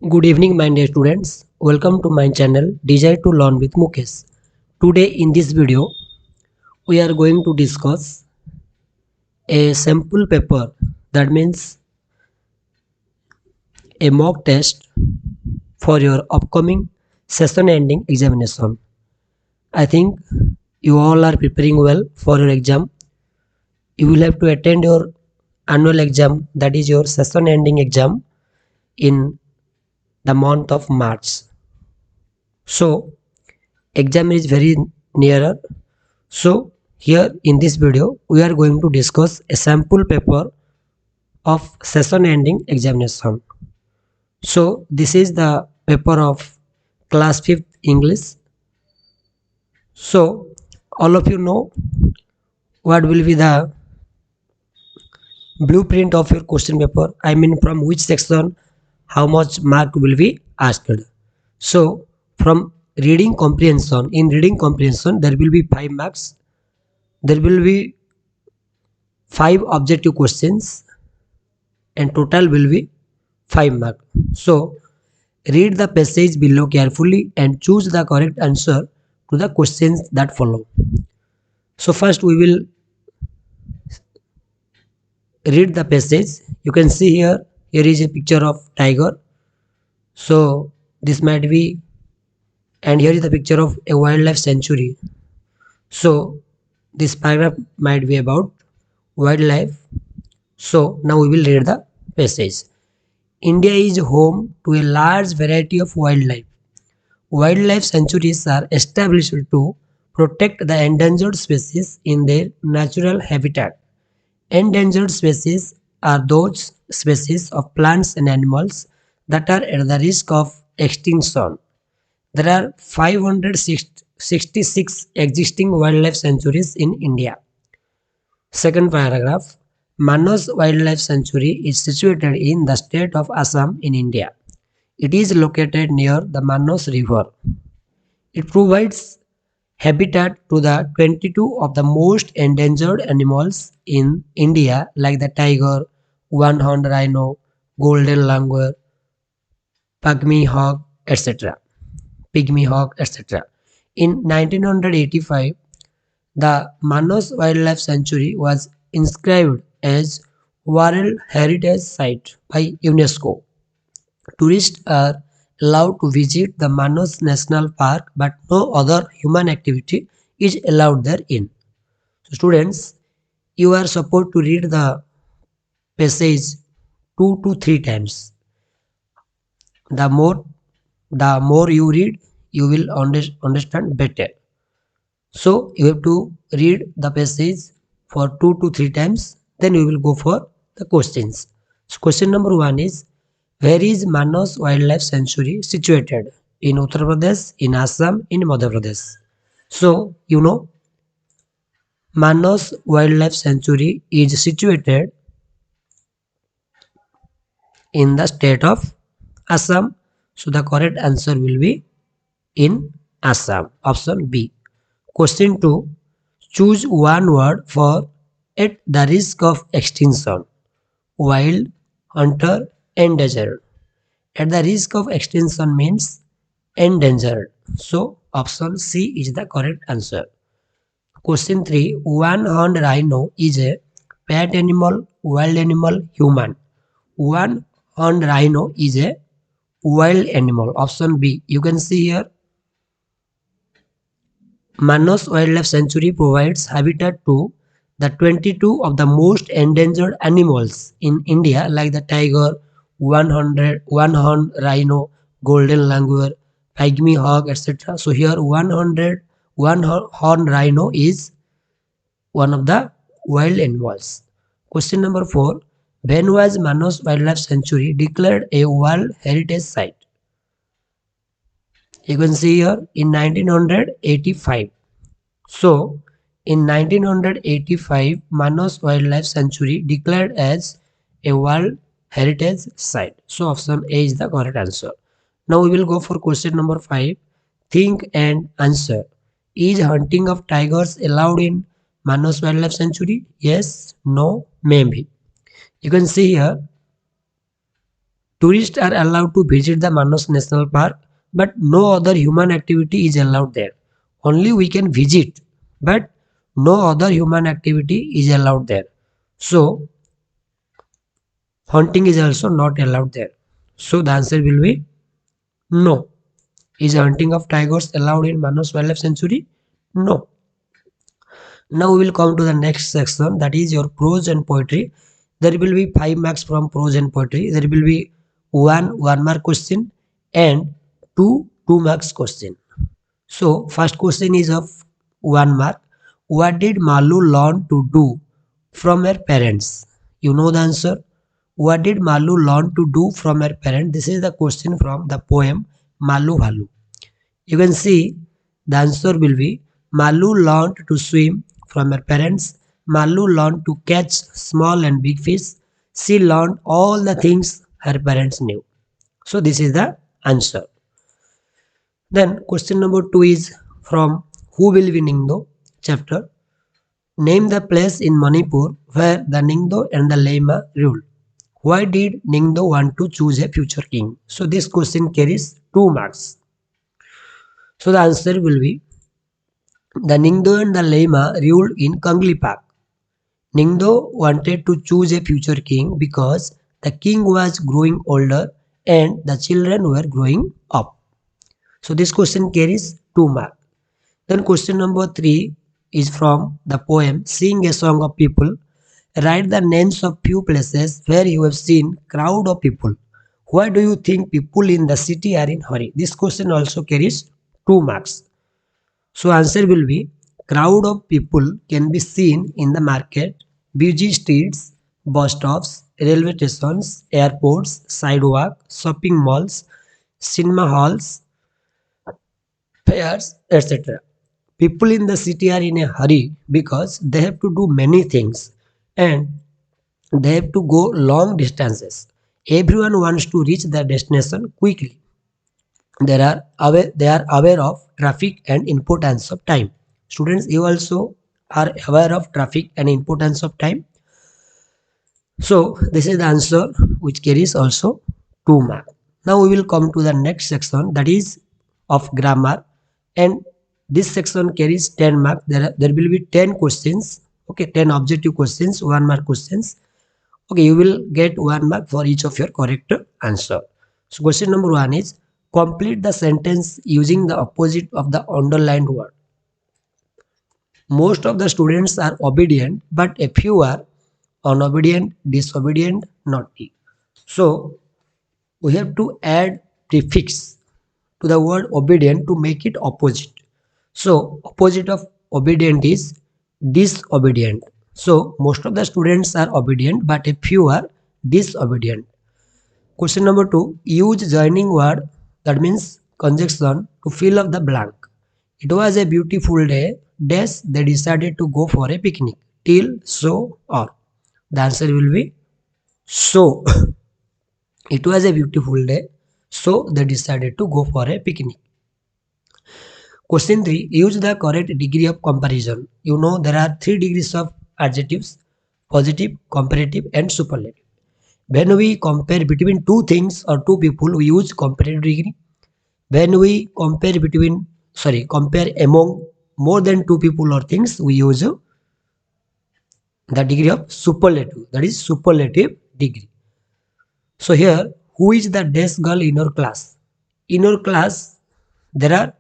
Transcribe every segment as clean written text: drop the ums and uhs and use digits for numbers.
Good evening, my dear students. Welcome to my channel Desire to Learn with Mukesh. Today, in this video, we are going to discuss a sample paper, that means a mock test for your upcoming session ending examination. I think you all are preparing well for your exam. You will have to attend your annual exam, that is your session ending exam, in the month of March. So, exam is very nearer. So here in this video we are going to discuss a sample paper of session ending examination. So this is the paper of class 5th English. So all of you know what will be the blueprint of your question paper. I mean from which section how much mark will be asked. So from reading comprehension, in reading comprehension there will be 5 marks. There will be 5 objective questions and total will be 5 marks. So read the passage below carefully and choose the correct answer to the questions that follow. So first we will read the passage. You can see here is a picture of tiger. So this might be, and here is the picture of a wildlife sanctuary. So this paragraph might be about wildlife. So now we will read the passage. India is home to a large variety of wildlife. Wildlife sanctuaries are established to protect the endangered species in their natural habitat. Endangered species are those species of plants and animals that are at the risk of extinction. There are 566 existing wildlife sanctuaries in India. Second paragraph. Manas Wildlife Sanctuary is situated in the state of Assam in India. It is located near the Manas River. It provides habitat to the 22 of the most endangered animals in India like the tiger, one-horned rhino, golden langur, pygmy hawk, etc. Pygmy hawk, etc. In 1985, the Manas Wildlife Sanctuary was inscribed as World Heritage Site by UNESCO. Tourists are allowed to visit the Manas National Park, but no other human activity is allowed therein. So, students, you are supposed to read the passage 2 to 3 times. The more you read, you will understand better. So, you have to read the passage for 2 to 3 times. Then we will go for the questions. So, question number 1 is, where is Manas Wildlife Sanctuary situated? In Uttar Pradesh, in Assam, in Madhya Pradesh. So, you know, Manas Wildlife Sanctuary is situated in the state of Assam. So, the correct answer will be in Assam. Option B. Question 2. Choose one word for at the risk of extinction. Wild, hunter, endangered. At the risk of extinction means endangered. So option C is the correct answer. Question 3. One-horned rhino is a pet animal, wild animal, human. One-horned rhino is a wild animal. Option B. You can see here Manas Wildlife Sanctuary provides habitat to the 22 of the most endangered animals in India like the tiger, one-horned rhino, golden langur, pygmy hawk, etc. So here 100 one-horned rhino is one of the wild animals. Question number 4. When was Manas Wildlife Sanctuary declared a World Heritage Site? You can see here in 1985. So, in 1985, Manas Wildlife Sanctuary declared as a World Heritage Site. So, option A is the correct answer. Now, we will go for question number 5. Think and answer. Is hunting of tigers allowed in Manas Wildlife Sanctuary? Yes, no, maybe. You can see here Tourists are allowed to visit the Manas National Park, but no other human activity is allowed there. Only we can visit, but no other human activity is allowed there. So, hunting is also not allowed there. So, the answer will be no. Is hunting of tigers allowed in Manas Wildlife Sanctuary? No. Now we will come to the next section, that is your prose and poetry. There will be 5 marks from prose and poetry. There will be one mark question and two marks question. So first question is of 1 mark. What did Malu learn to do from her parents? You know the answer. What did Malu learn to do from her parents? This is the question from the poem Malu Bhalu. You can see the answer will be Malu learned to swim from her parents. Malu learned to catch small and big fish. She learned all the things her parents knew. So this is the answer. Then question number 2 is from Who Will Be Ningdo chapter. Name the place in Manipur where the Ningdo and the Lema ruled. Why did Ningdo want to choose a future king? So this question carries 2 marks. So the answer will be the Ningdo and the Lema ruled in Kanglipak. Ningdo wanted to choose a future king because the king was growing older and the children were growing up. So this question carries 2 marks. Then question number 3 is from the poem Sing a Song of People. Write the names of few places where you have seen crowd of people. Why do you think people in the city are in hurry? This question also carries 2 marks. So answer will be crowd of people can be seen in the market, busy streets, bus stops, railway stations, airports, sidewalk, shopping malls, cinema halls, fairs, etc. People in the city are in a hurry because they have to do many things and they have to go long distances. Everyone wants to reach their destination quickly. They are aware of traffic and importance of time. Students, you also are aware of traffic and importance of time. So this is the answer which carries also 2 marks. Now we will come to the next section, that is of grammar, and this section carries 10 marks. There will be 10 questions. Okay, 10 objective questions, 1 mark questions. Okay, you will get 1 mark for each of your correct answer. So question number 1 is complete the sentence using the opposite of the underlined word. Most of the students are obedient, but a few are unobedient, disobedient, naughty. So we have to add prefix to the word obedient to make it opposite. So opposite of obedient is disobedient. So most of the students are obedient, but a few are disobedient. Question number 2, use joining word, that means conjunction, to fill up the blank. It was a beautiful day, dash they decided to go for a picnic, till, so, or. The answer will be so. It was a beautiful day, so they decided to go for a picnic. Question 3, use the correct degree of comparison. You know there are 3 degrees of adjectives, positive, comparative and superlative. When we compare between two things or two people, we use comparative degree. When we compare among more than two people or things, we use the degree of superlative, that is superlative degree. So here, who is the desk girl in your class? In your class, there are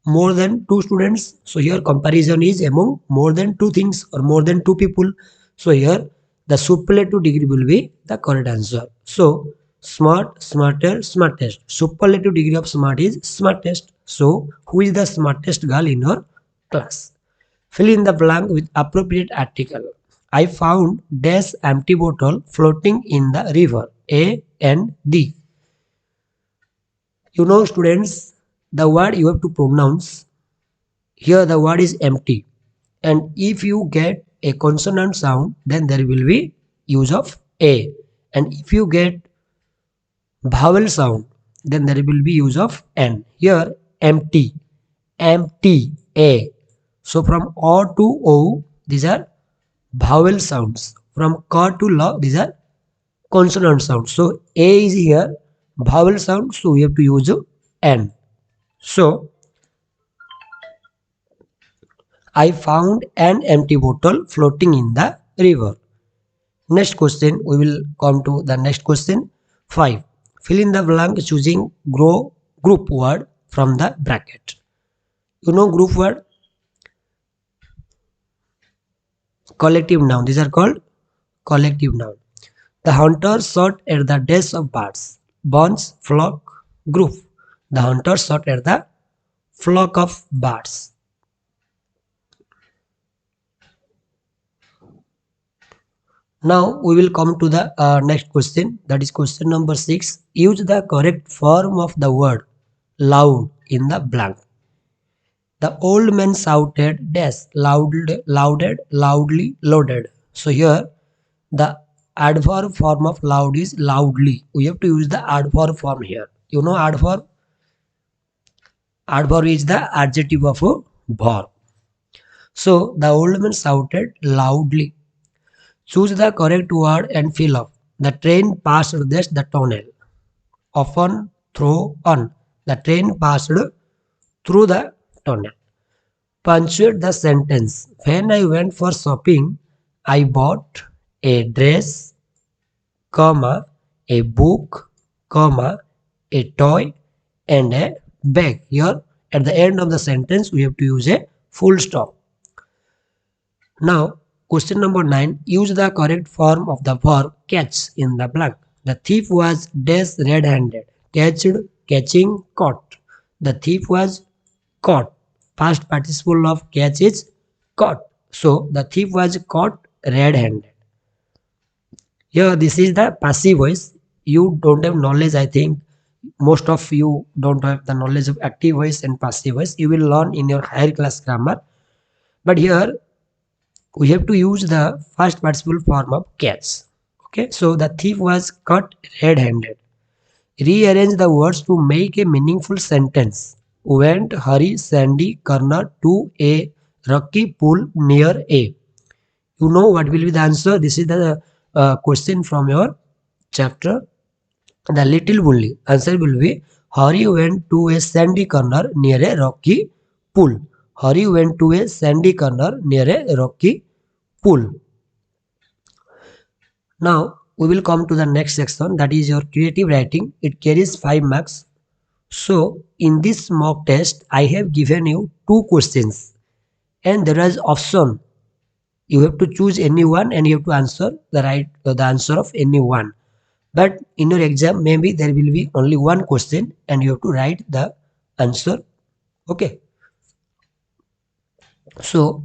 more than 2 students. So here comparison is among more than 2 things or more than 2 people. So here the superlative degree will be the correct answer. So smart, smarter, smartest. Superlative degree of smart is smartest. So who is the smartest girl in your class? Fill in the blank with appropriate article. I found dash empty bottle floating in the river. A and D. You know students, the word you have to pronounce. Here the word is empty. And if you get a consonant sound, then there will be use of A. And if you get vowel sound, then there will be use of N. Here empty, empty, A. So from O to O, these are vowel sounds. From K to L, these are consonant sound. So A is here vowel sound, so we have to use N. So I found an empty bottle floating in the river. Next question, we will come to the next question. 5. Fill in the blank choosing group word from the bracket. You know group word? Collective noun. These are called collective noun. The hunter shot at the dash of birds. Bunch, flock, group. The hunter shot at the flock of birds. Now we will come to the next question, that is question number 6. Use the correct form of the word loud in the blank. The old man shouted dash loudly loaded. So here the adverb form of loud is loudly. We have to use the adverb form here. You know adverb? Adverb is the adjective of a verb. So the old man shouted loudly. Choose the correct word and fill up. The train passed this the tunnel. Often through on. The train passed through the tunnel. Punctuate the sentence. When I went for shopping, I bought a dress, comma, a book, comma, a toy, and a bag. Here, at the end of the sentence, we have to use a full stop. Now, question number 9. Use the correct form of the verb catch in the blank. The thief was dash red-handed. Catched, catching, caught. The thief was caught. Past participle of catch is caught. So, the thief was caught red-handed. Here, this is the passive voice. You don't have knowledge, I think. Most of you don't have the knowledge of active voice and passive voice. You will learn in your higher class grammar. But here, we have to use the first participle form of catch. Okay, so the thief was caught red-handed. Rearrange the words to make a meaningful sentence. Went Hari Sandy Karna to a rocky pool near A. You know what will be the answer? This is the question from your chapter, The Little Bully. Answer will be Hari went to a sandy corner near a rocky pool. Hari went to a sandy corner near a rocky pool. Now we will come to the next section, that is your creative writing. It carries 5 marks. So in this mock test I have given you 2 questions and there is option. You have to choose any one and you have to answer the answer of any one. But in your exam maybe there will be only one question and you have to write the answer. Okay. So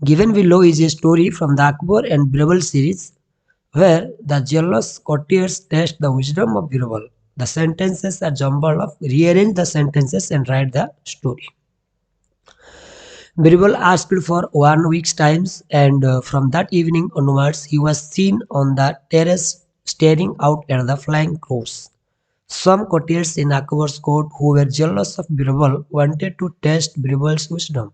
given below is a story from the Akbar and Birbal series where the jealous courtiers test the wisdom of Birbal. The sentences are jumbled up. Rearrange the sentences and write the story. Birbal asked for 1 week's time, and from that evening onwards he was seen on the terrace staring out at the flying crows. Some courtiers in Akbar's court who were jealous of Birbal wanted to test Birbal's wisdom.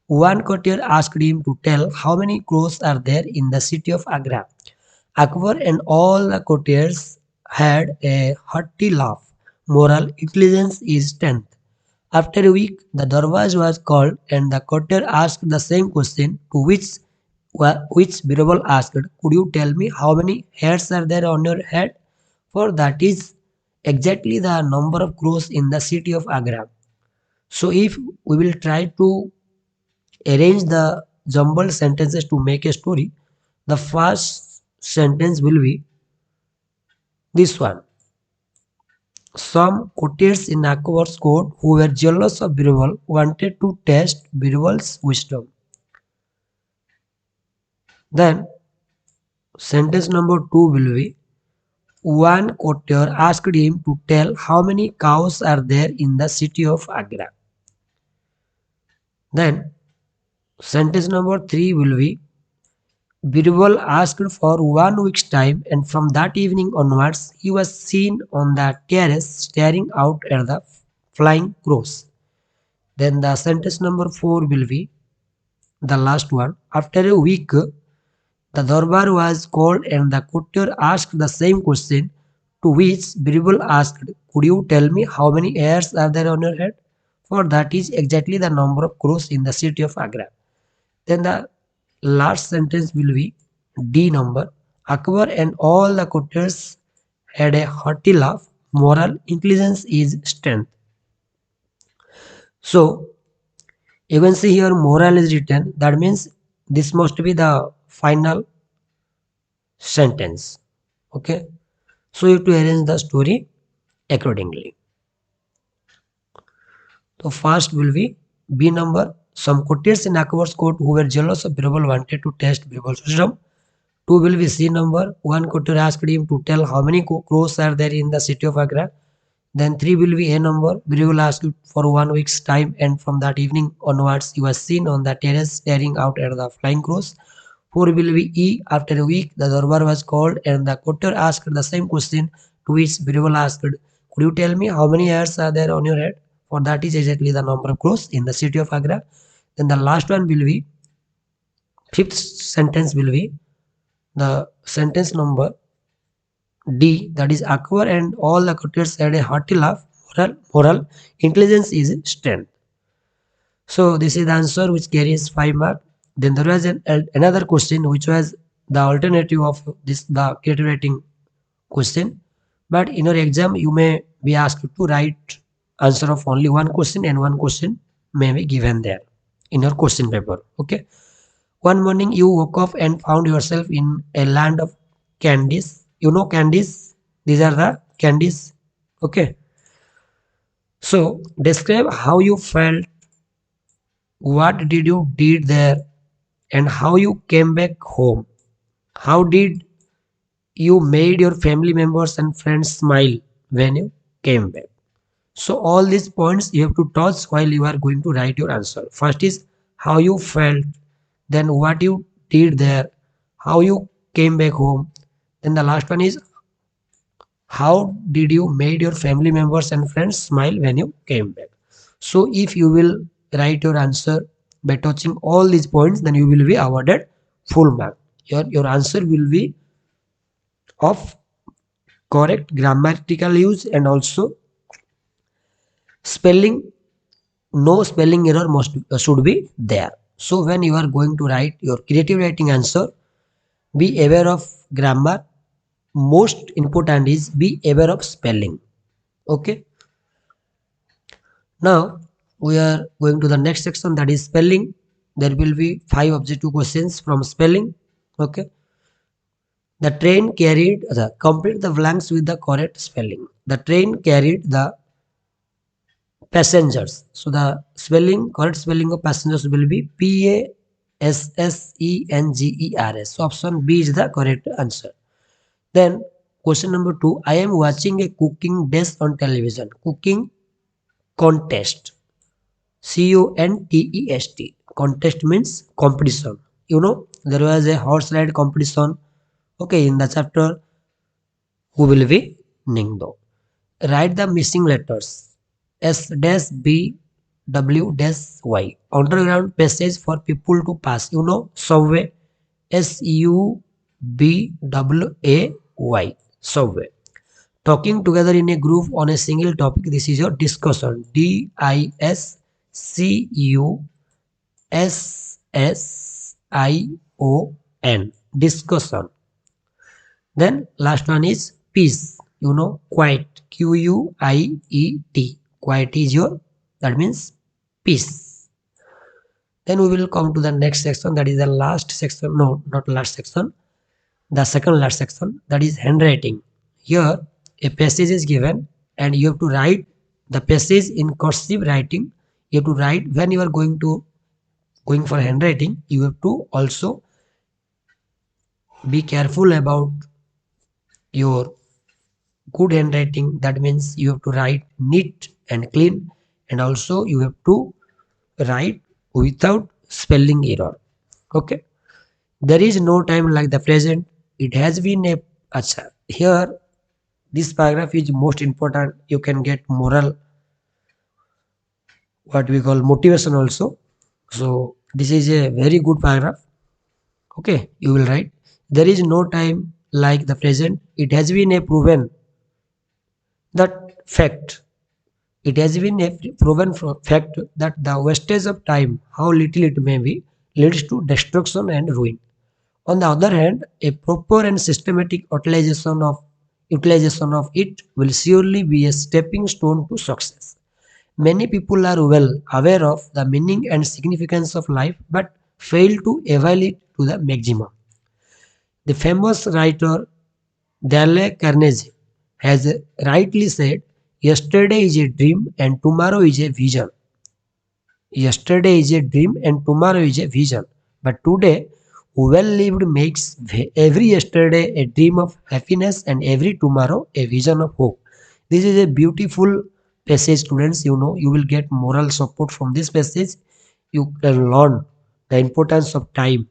One courtier asked him to tell how many crows are there in the city of Agra. Akbar and all the courtiers had a hearty laugh. Moral intelligence is 10th. After a week, the Darwaz was called and the courtier asked the same question, to which Birbal asked, could you tell me how many hairs are there on your head? For that is exactly the number of crows in the city of Agra. So if we will try to arrange the jumbled sentences to make a story, the first sentence will be this one. Some courtiers in Akbar's court who were jealous of Birbal wanted to test Birbal's wisdom. Then sentence number 2 will be, one courtier asked him to tell how many cows are there in the city of Agra. Then sentence number 3 will be, Birbal asked for 1 week's time and from that evening onwards he was seen on the terrace staring out at the flying crows. Then the sentence number 4 will be the last one. After a week, The Darbar was called and the courtier asked the same question, to which Birbal asked, could you tell me how many hairs are there on your head? For that is exactly the number of crows in the city of Agra. Then the last sentence will be D number. Akbar and all the courtiers had a hearty laugh. Moral intelligence is strength. So you can see here moral is written. That means this must be the final sentence. Okay. So you have to arrange the story accordingly. So first will be B number. Some courtiers in Akbar's court who were jealous of Birbal wanted to test Birbal's wisdom. Two will be C number. One courtier asked him to tell how many crows are there in the city of Agra. Then three will be A number. Birbal asked for 1 week's time, and from that evening onwards he was seen on the terrace staring out at the flying crows. Four will be E. After a week the Darbar was called and the courtier asked the same question, to which Birbal asked, could you tell me how many hairs are there on your head? For that is exactly the number of crows in the city of Agra. Then the last one will be, fifth sentence will be the sentence number D, that is Akbar and all the courtiers had a hearty laugh. Moral intelligence is strength. So this is the answer which carries 5 marks. Then there was another question which was the alternative of this the creative writing question. But in your exam you may be asked to write answer of only one question, and one question may be given there in your question paper. Okay. One morning you woke up and found yourself in a land of candies. You know candies? These are the candies. Okay. So describe how you felt, what did you did there, and how you came back home. How did you made your family members and friends smile when you came back? So all these points you have to touch while you are going to write your answer. First is how you felt, then what you did there, how you came back home. Then the last one is how did you made your family members and friends smile when you came back. So if you will write your answer by touching all these points, then you will be awarded full mark. Your answer will be of correct grammatical use and also spelling. No spelling error must should be there. So when you are going to write your creative writing answer, be aware of grammar. Most important is be aware of spelling. Okay. Now we are going to the next section, that is spelling. There will be 5 objective questions from spelling. Okay. The train carried the complete the blanks with the correct spelling. The train carried the passengers. So the spelling, correct spelling of passengers will be Passengers. So option B is the correct answer. Then question number 2. I am watching a cooking dish on television. Cooking contest. Contest. Contest means competition. You know, there was a horse ride competition. Okay, in the chapter, who will be Ningdo. Write the missing letters. S dash B W dash Y. Underground passage for people to pass. You know, subway. Subway. Subway. Talking together in a group on a single topic. This is your discussion. Discussion. Discussion. Then last one is peace. You know, quiet. Quiet. Quiet is your, that means peace. Then we will come to the next section, that is the last section. No, not last section. The second last section, that is handwriting. Here a passage is given and you have to write the passage in cursive writing. You have to write when you are going for handwriting. You have to also be careful about your good handwriting. That means you have to write neat and clean, and also you have to write without spelling error. Okay. There is no time like the present. It has been a acha. Here this paragraph is most important. You can get moral, what we call motivation also. So this is a very good paragraph. Okay, you will write. There is no time like the present. It has been a proven that fact. It has been a proven fact that the wastage of time, how little it may be, leads to destruction and ruin. On the other hand, a proper and systematic utilization of it will surely be a stepping stone to success. Many people are well aware of the meaning and significance of life but fail to avail it to the maximum. The famous writer Dale Carnegie has rightly said, yesterday is a dream and tomorrow is a vision. Yesterday is a dream and tomorrow is a vision. But today, well lived makes every yesterday a dream of happiness and every tomorrow a vision of hope. This is a beautiful passage, students. You know, you will get moral support from this passage. You can learn the importance of time.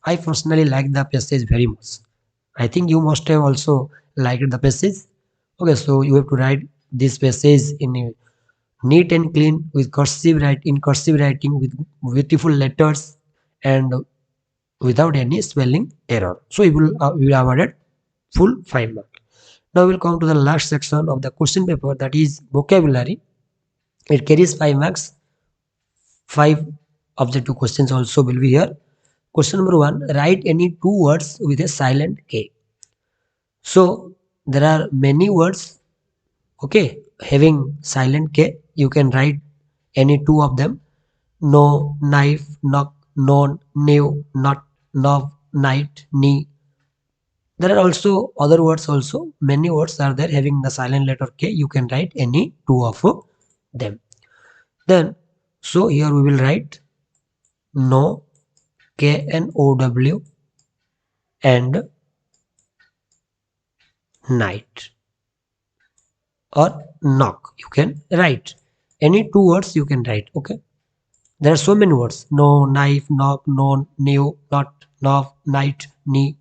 I personally like the passage very much. I think you must have also liked the passage. Okay, so you have to write this passage in a neat and clean with cursive writing with beautiful letters and without any spelling error. So we will awarded full 5 marks. Now we'll come to the last section of the question paper, that is vocabulary. It carries 5 marks. 5 objective questions also will be here. Question number 1, write any two words with a silent K. So there are many words, okay, having silent K. You can write any two of them. No, knife, knock, non, new, not, nov, night, knee. There are also other words also. Many words are there having the silent letter K. You can write any two of them. Then, so here we will write no, K-N-O-W, and night, or knock. You can write any two words you can write. Okay. There are so many words. No, knife, knock, non, new, not, nov, night, knee.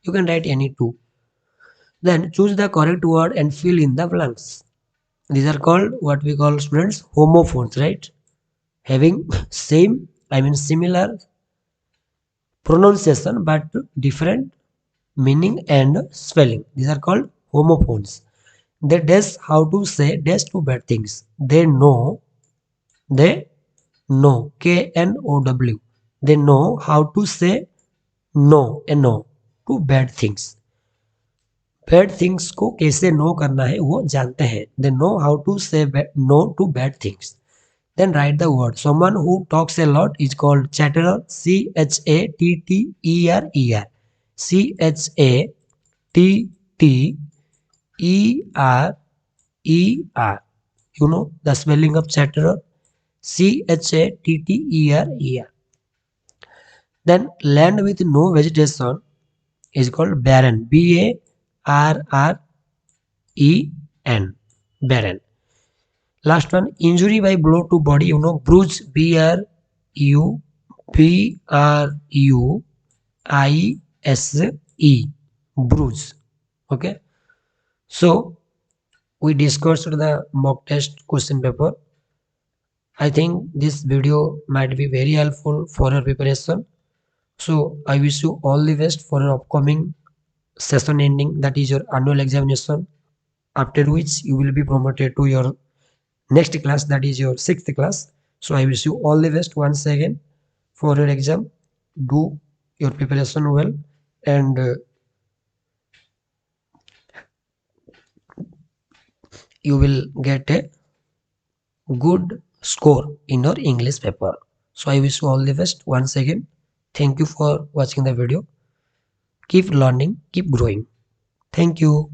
You can write any two. Then choose the correct word and fill in the blanks. These are called what we call, students, homophones, right? Having similar pronunciation but different meaning and spelling. These are called homophones. They dash how to say dash to bad things. They know K-N-O-W. They know how to say no, no to bad things. Bad things को कैसे no करना है वो जानते हैं. They know how to say no to bad things. Then write the word. Someone who talks a lot is called chatterer. Chatterer. Chatterer. You know the spelling of chatterer? Chatterer. Then land with no vegetation is called barren. Barren. Barren. Last one, injury by blow to body. You know, bruise. Bruise. Bruise. Okay. So we discussed the mock test question paper. I think this video might be very helpful for your preparation. So I wish you all the best for your upcoming session ending, that is your annual examination, after which you will be promoted to your next class, that is your 6th class. So I wish you all the best once again for your exam. Do your preparation well, and you will get a good score in your English paper. So I wish you all the best once again. Thank you for watching the video. Keep learning, keep growing. Thank you.